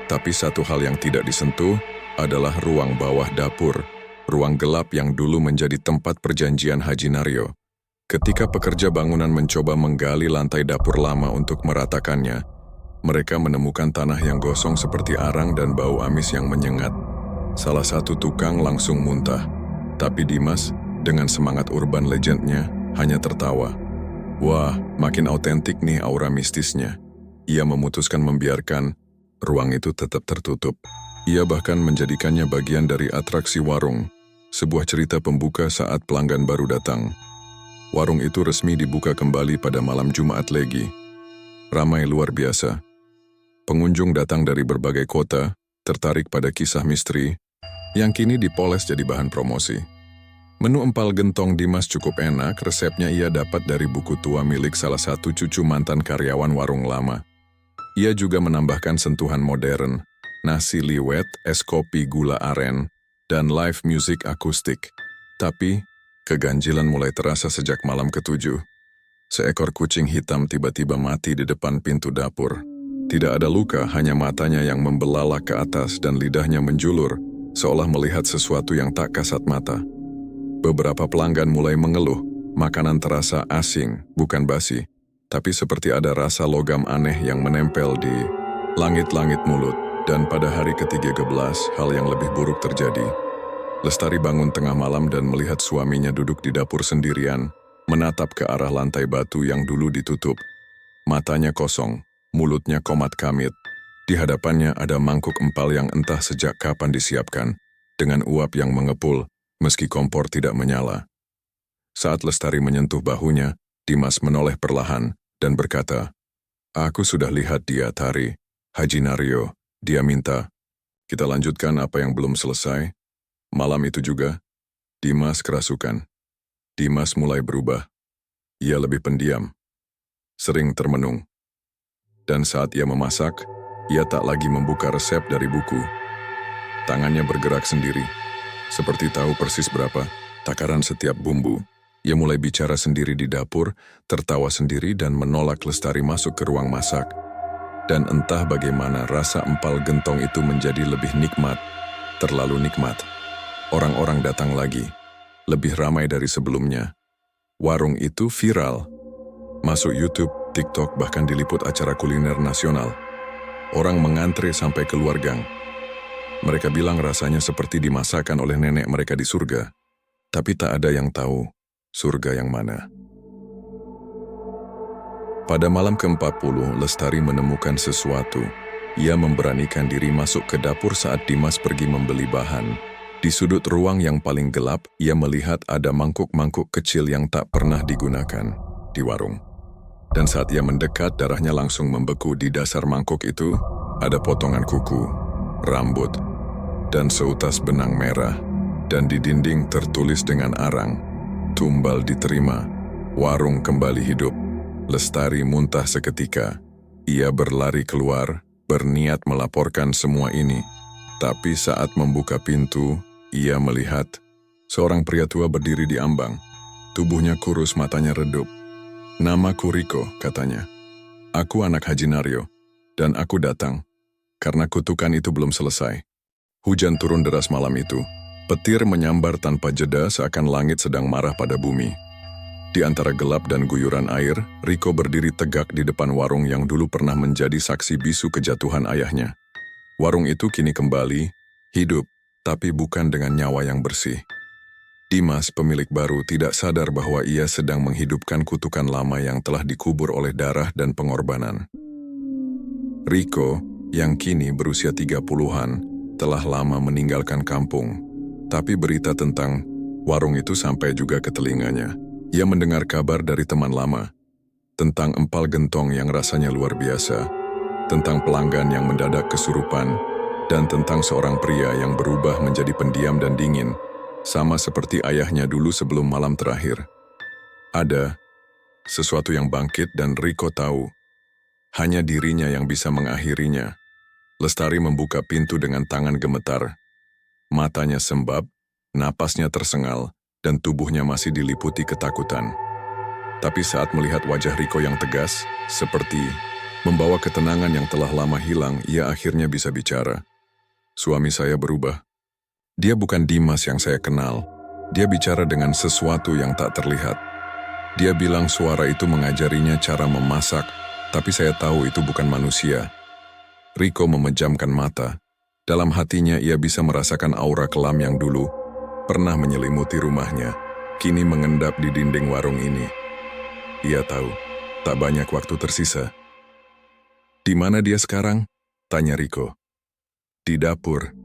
tapi satu hal yang tidak disentuh adalah ruang bawah dapur, ruang gelap yang dulu menjadi tempat perjanjian Haji Naryo. Ketika pekerja bangunan mencoba menggali lantai dapur lama untuk meratakannya, mereka menemukan tanah yang gosong seperti arang dan bau amis yang menyengat. Salah satu tukang langsung muntah, tapi Dimas, dengan semangat urban legendnya, hanya tertawa. Wah, makin autentik nih aura mistisnya. Ia memutuskan membiarkan ruang itu tetap tertutup. Ia bahkan menjadikannya bagian dari atraksi warung, sebuah cerita pembuka saat pelanggan baru datang. Warung itu resmi dibuka kembali pada malam Jumat Legi. Ramai luar biasa. Pengunjung datang dari berbagai kota, tertarik pada kisah misteri, yang kini dipoles jadi bahan promosi. Menu empal gentong Dimas cukup enak, resepnya ia dapat dari buku tua milik salah satu cucu mantan karyawan warung lama. Ia juga menambahkan sentuhan modern, nasi liwet, es kopi gula aren, dan live music akustik. Tapi, keganjilan mulai terasa sejak malam ke-7. Seekor kucing hitam tiba-tiba mati di depan pintu dapur. Tidak ada luka, hanya matanya yang membelalak ke atas dan lidahnya menjulur, seolah melihat sesuatu yang tak kasat mata. Beberapa pelanggan mulai mengeluh, makanan terasa asing, bukan basi, tapi seperti ada rasa logam aneh yang menempel di langit-langit mulut. Dan pada hari ke-13, hal yang lebih buruk terjadi. Lestari bangun tengah malam dan melihat suaminya duduk di dapur sendirian, menatap ke arah lantai batu yang dulu ditutup. Matanya kosong, mulutnya komat kamit. Di hadapannya ada mangkuk empal yang entah sejak kapan disiapkan, dengan uap yang mengepul, meski kompor tidak menyala. Saat Lestari menyentuh bahunya, Dimas menoleh perlahan dan berkata, "Aku sudah lihat dia, Tari. Haji Naryo, dia minta. Kita lanjutkan apa yang belum selesai." Malam itu juga, Dimas kerasukan. Dimas mulai berubah. Ia lebih pendiam, sering termenung. Dan saat ia memasak, ia tak lagi membuka resep dari buku. Tangannya bergerak sendiri, seperti tahu persis berapa takaran setiap bumbu. Ia mulai bicara sendiri di dapur, tertawa sendiri dan menolak Lestari masuk ke ruang masak. Dan entah bagaimana rasa empal gentong itu menjadi lebih nikmat, terlalu nikmat. Orang-orang datang lagi, lebih ramai dari sebelumnya. Warung itu viral. Masuk YouTube, TikTok, bahkan diliput acara kuliner nasional. Orang mengantre sampai keluar gang. Mereka bilang rasanya seperti dimasakan oleh nenek mereka di surga. Tapi tak ada yang tahu surga yang mana. Pada malam ke-40, Lestari menemukan sesuatu. Ia memberanikan diri masuk ke dapur saat Dimas pergi membeli bahan. Di sudut ruang yang paling gelap, ia melihat ada mangkuk-mangkuk kecil yang tak pernah digunakan di warung. Dan saat ia mendekat, darahnya langsung membeku. Di dasar mangkuk itu ada potongan kuku, rambut, dan seutas benang merah. Dan di dinding tertulis dengan arang, "Tumbal diterima, warung kembali hidup." Lestari muntah seketika. Ia berlari keluar, berniat melaporkan semua ini. Tapi saat membuka pintu, ia melihat seorang pria tua berdiri di ambang. Tubuhnya kurus, matanya redup. "Namaku Riko," katanya. "Aku anak Haji Naryo, dan aku datang karena kutukan itu belum selesai." Hujan turun deras malam itu. Petir menyambar tanpa jeda seakan langit sedang marah pada bumi. Di antara gelap dan guyuran air, Riko berdiri tegak di depan warung yang dulu pernah menjadi saksi bisu kejatuhan ayahnya. Warung itu kini kembali, hidup, tapi bukan dengan nyawa yang bersih. Dimas, pemilik baru, tidak sadar bahwa ia sedang menghidupkan kutukan lama yang telah dikubur oleh darah dan pengorbanan. Riko, yang kini berusia 30-an, telah lama meninggalkan kampung. Tapi berita tentang warung itu sampai juga ke telinganya. Ia mendengar kabar dari teman lama, tentang empal gentong yang rasanya luar biasa, tentang pelanggan yang mendadak kesurupan, dan tentang seorang pria yang berubah menjadi pendiam dan dingin, sama seperti ayahnya dulu sebelum malam terakhir. Ada sesuatu yang bangkit dan Riko tahu, hanya dirinya yang bisa mengakhirinya. Lestari membuka pintu dengan tangan gemetar. Matanya sembab, napasnya tersengal, dan tubuhnya masih diliputi ketakutan. Tapi saat melihat wajah Riko yang tegas, seperti membawa ketenangan yang telah lama hilang, ia akhirnya bisa bicara. "Suami saya berubah. Dia bukan Dimas yang saya kenal. Dia bicara dengan sesuatu yang tak terlihat. Dia bilang suara itu mengajarinya cara memasak, tapi saya tahu itu bukan manusia." Riko memejamkan mata. Dalam hatinya ia bisa merasakan aura kelam yang dulu pernah menyelimuti rumahnya, kini mengendap di dinding warung ini. Ia tahu, tak banyak waktu tersisa. "Di mana dia sekarang?" tanya Riko. "Di dapur.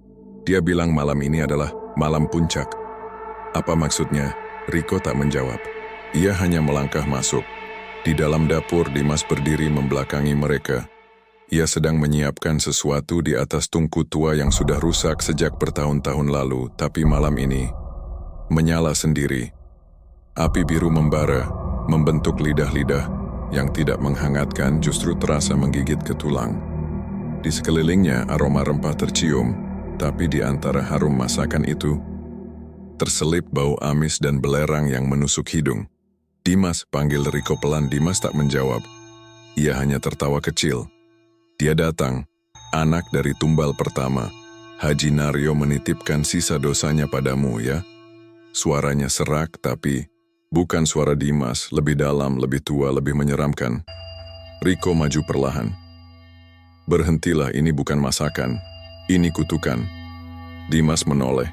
Dia bilang malam ini adalah malam puncak." "Apa maksudnya?" Riko tak menjawab. Ia hanya melangkah masuk. Di dalam dapur, Dimas berdiri membelakangi mereka. Ia sedang menyiapkan sesuatu di atas tungku tua yang sudah rusak sejak bertahun-tahun lalu, tapi malam ini menyala sendiri. Api biru membara, membentuk lidah-lidah yang tidak menghangatkan, justru terasa menggigit ke tulang. Di sekelilingnya aroma rempah tercium, tapi di antara harum masakan itu, terselip bau amis dan belerang yang menusuk hidung. "Dimas," panggil Riko pelan. Dimas tak menjawab. Ia hanya tertawa kecil. "Dia datang, anak dari tumbal pertama. Haji Naryo menitipkan sisa dosanya padamu ya." Suaranya serak, tapi bukan suara Dimas, lebih dalam, lebih tua, lebih menyeramkan. Riko maju perlahan. "Berhentilah, ini bukan masakan. Ini kutukan." Dimas menoleh.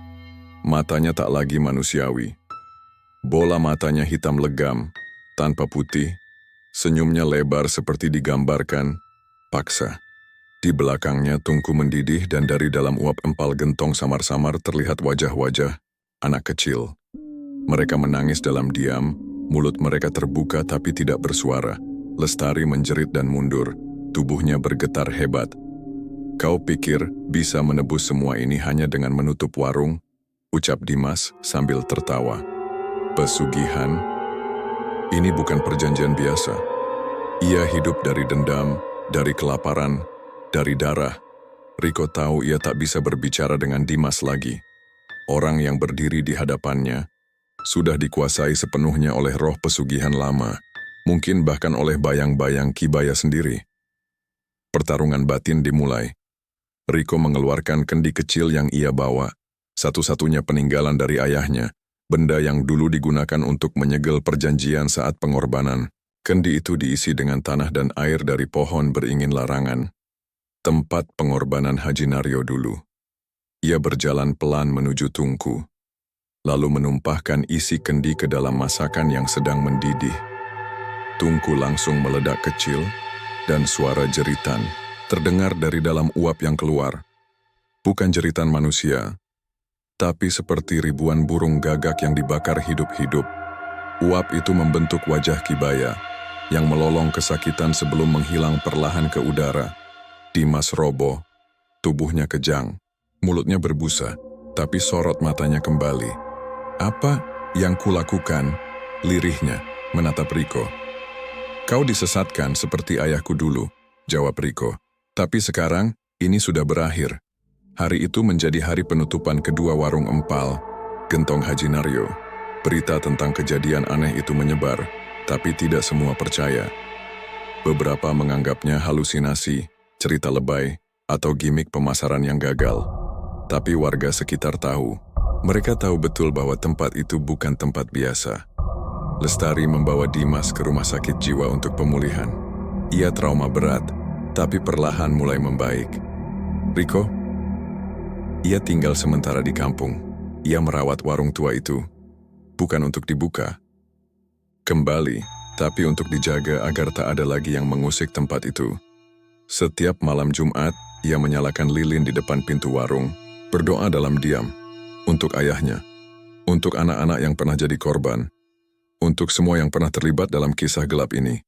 Matanya tak lagi manusiawi. Bola matanya hitam legam, tanpa putih. Senyumnya lebar seperti digambarkan, paksa. Di belakangnya tungku mendidih dan dari dalam uap empal gentong samar-samar terlihat wajah-wajah anak kecil. Mereka menangis dalam diam, mulut mereka terbuka tapi tidak bersuara. Lestari menjerit dan mundur, tubuhnya bergetar hebat. "Kau pikir bisa menebus semua ini hanya dengan menutup warung?" ucap Dimas sambil tertawa. "Pesugihan? Ini bukan perjanjian biasa. Ia hidup dari dendam, dari kelaparan, dari darah." Riko tahu ia tak bisa berbicara dengan Dimas lagi. Orang yang berdiri di hadapannya sudah dikuasai sepenuhnya oleh roh pesugihan lama, mungkin bahkan oleh bayang-bayang Kibaya sendiri. Pertarungan batin dimulai. Riko mengeluarkan kendi kecil yang ia bawa, satu-satunya peninggalan dari ayahnya, benda yang dulu digunakan untuk menyegel perjanjian saat pengorbanan. Kendi itu diisi dengan tanah dan air dari pohon beringin larangan, tempat pengorbanan Haji Naryo dulu. Ia berjalan pelan menuju tungku, lalu menumpahkan isi kendi ke dalam masakan yang sedang mendidih. Tungku langsung meledak kecil, dan suara jeritan terdengar dari dalam uap yang keluar. Bukan jeritan manusia, tapi seperti ribuan burung gagak yang dibakar hidup-hidup. Uap itu membentuk wajah Kibaya, yang melolong kesakitan sebelum menghilang perlahan ke udara. Dimas roboh, tubuhnya kejang, mulutnya berbusa, tapi sorot matanya kembali. "Apa yang kulakukan?" lirihnya, menatap Riko. "Kau disesatkan seperti ayahku dulu," jawab Riko. "Tapi sekarang, ini sudah berakhir." Hari itu menjadi hari penutupan kedua warung empal, Gentong Hajinario. Berita tentang kejadian aneh itu menyebar, tapi tidak semua percaya. Beberapa menganggapnya halusinasi, cerita lebay, atau gimik pemasaran yang gagal. Tapi warga sekitar tahu. Mereka tahu betul bahwa tempat itu bukan tempat biasa. Lestari membawa Dimas ke rumah sakit jiwa untuk pemulihan. Ia trauma berat, tapi perlahan mulai membaik. Riko? Ia tinggal sementara di kampung. Ia merawat warung tua itu. Bukan untuk dibuka. Kembali, tapi untuk dijaga agar tak ada lagi yang mengusik tempat itu. Setiap malam Jumat, ia menyalakan lilin di depan pintu warung, berdoa dalam diam. Untuk ayahnya, untuk anak-anak yang pernah jadi korban, untuk semua yang pernah terlibat dalam kisah gelap ini.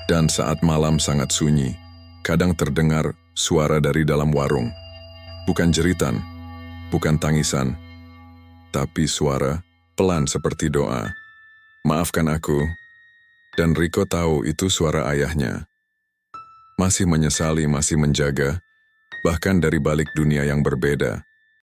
Dan saat malam sangat sunyi, kadang terdengar suara dari dalam warung. Bukan jeritan, bukan tangisan, tapi suara pelan seperti doa. "Maafkan aku." Dan Riko tahu itu suara ayahnya. Masih menyesali, masih menjaga, bahkan dari balik dunia yang berbeda.